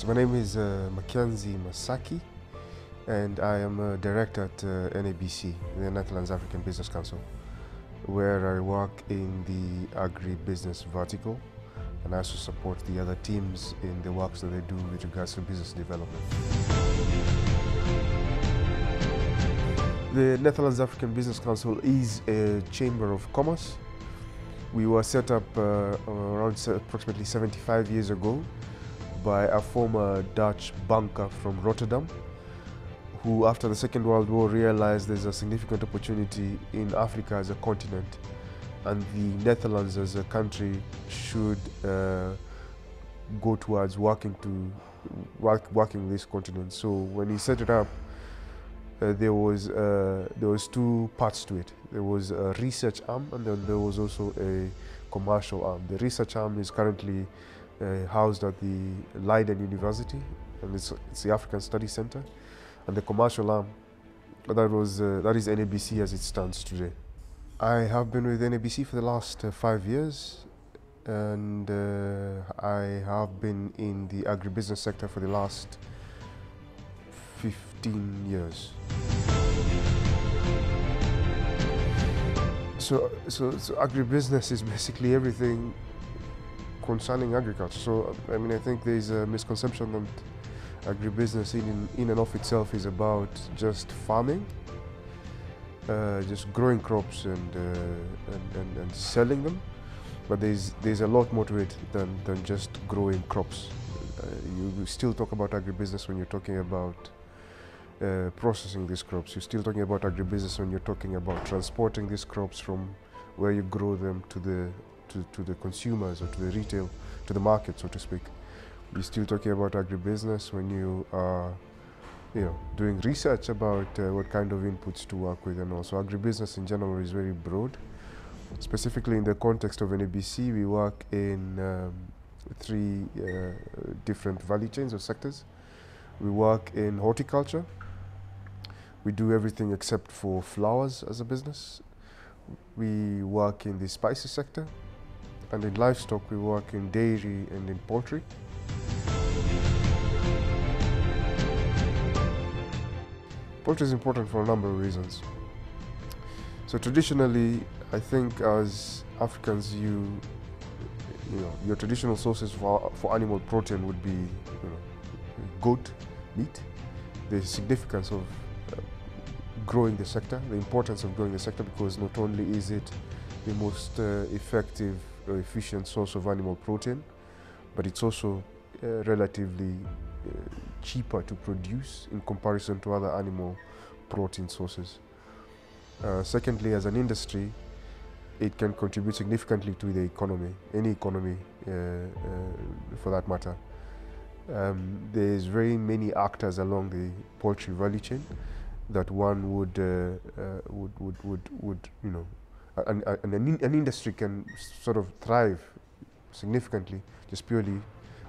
So my name is Mackenzie Masaki, and I am a director at NABC, the Netherlands African Business Council, where I work in the agri-business vertical, and I also support the other teams in the works that they do with regards to business development. The Netherlands African Business Council is a chamber of commerce. We were set up around approximately 75 years ago by a former Dutch banker from Rotterdam, who after the Second World War realized there's a significant opportunity in Africa as a continent, and the Netherlands as a country should go towards working this continent. So when he set it up, there was two parts to it. There was a research arm, and then there was also a commercial arm. The research arm is currently housed at the Leiden University, and it's the African Studies Center. And the commercial arm, that is NABC as it stands today. I have been with NABC for the last 5 years, and I have been in the agribusiness sector for the last 15 years. So agribusiness is basically everything concerning agriculture. So I mean, I think there is a misconception that agribusiness in and of itself is about just farming, just growing crops and selling them. But there's a lot more to it than just growing crops. You still talk about agribusiness when you're talking about processing these crops. You're still talking about agribusiness when you're talking about transporting these crops from where you grow them to the consumers, or to the retail, to the market, so to speak. You're still talking about agribusiness when you are, doing research about what kind of inputs to work with, and also agribusiness in general is very broad. Specifically in the context of NABC, we work in 3 different value chains or sectors. We work in horticulture. We do everything except for flowers as a business. We work in the spices sector, and in livestock we work in dairy and in poultry. Poultry is important for a number of reasons. So traditionally, I think as Africans, your traditional sources for animal protein would be goat meat. The significance of growing the sector, the importance of growing the sector, because not only is it the most effective or efficient source of animal protein, but it's also relatively cheaper to produce in comparison to other animal protein sources. Secondly, as an industry, it can contribute significantly to the economy, any economy for that matter. There's very many actors along the poultry value chain that one would an industry can sort of thrive significantly just purely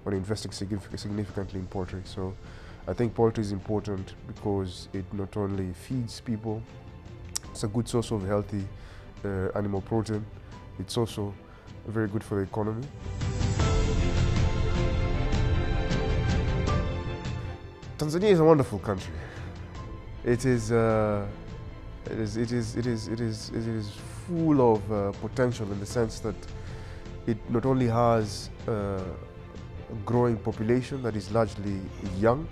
on investing significantly in poultry. So I think poultry is important because it not only feeds people, it's a good source of healthy animal protein, it's also very good for the economy. Tanzania is a wonderful country. It is full of potential, in the sense that it not only has a growing population that is largely young.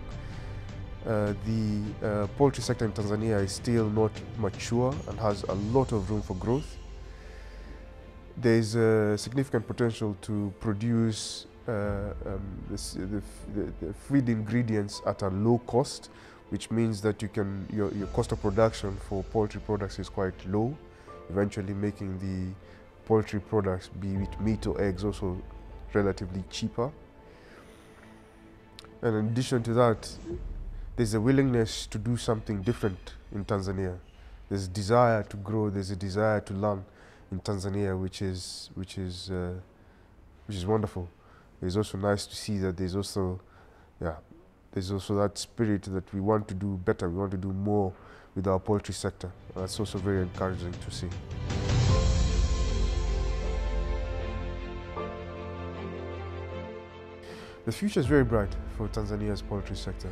The poultry sector in Tanzania is still not mature and has a lot of room for growth. There is a significant potential to produce the feed ingredients at a low cost, which means that your cost of production for poultry products is quite low, eventually making the poultry products, be it meat or eggs, also relatively cheaper. And in addition to that, there's a willingness to do something different in Tanzania. There's a desire to grow, there's a desire to learn in Tanzania, which is wonderful. It's also nice to see that there's also that spirit that we want to do better, we want to do more with our poultry sector. That's also very encouraging to see. The future is very bright for Tanzania's poultry sector.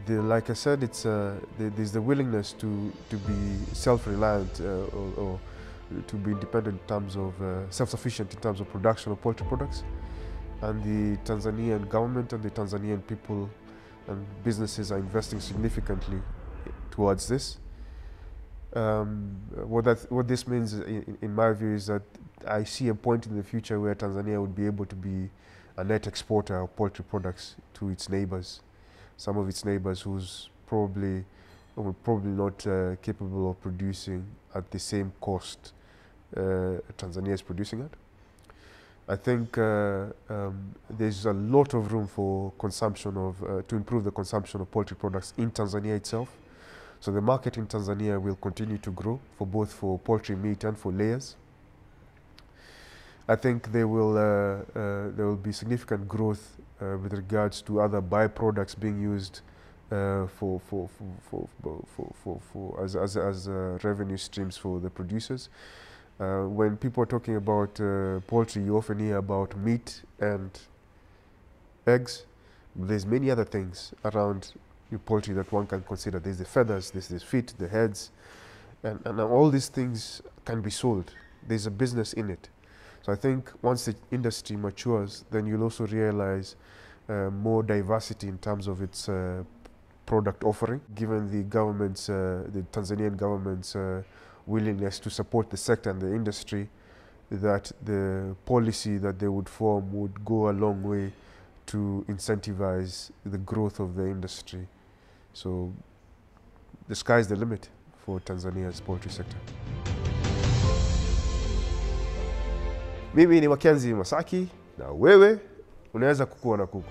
Like I said, there's the willingness to be self-reliant or to be independent in terms of self-sufficient in terms of production of poultry products, and the Tanzanian government and the Tanzanian people and businesses are investing significantly towards this. What this means, in my view, is that I see a point in the future where Tanzania would be able to be a net exporter of poultry products to its neighbors, some of its neighbors who's probably not capable of producing at the same cost Tanzania is producing at. I think there's a lot of room for consumption of, to improve the consumption of poultry products in Tanzania itself. So the market in Tanzania will continue to grow for both for poultry meat and for layers. I think there will be significant growth with regards to other byproducts being used as revenue streams for the producers. When people are talking about poultry, you often hear about meat and eggs. There's many other things around poultry that one can consider. There's the feathers, there's the feet, the heads, and all these things can be sold. There's a business in it. So I think once the industry matures, then you'll also realize more diversity in terms of its product offering, given the government's, the Tanzanian government's willingness to support the sector and the industry, that the policy that they would form would go a long way to incentivize the growth of the industry. So the sky's the limit for Tanzania's poultry sector. Mimi ni Mackenzie Masaki, na wewe unaweza kukua na kuku.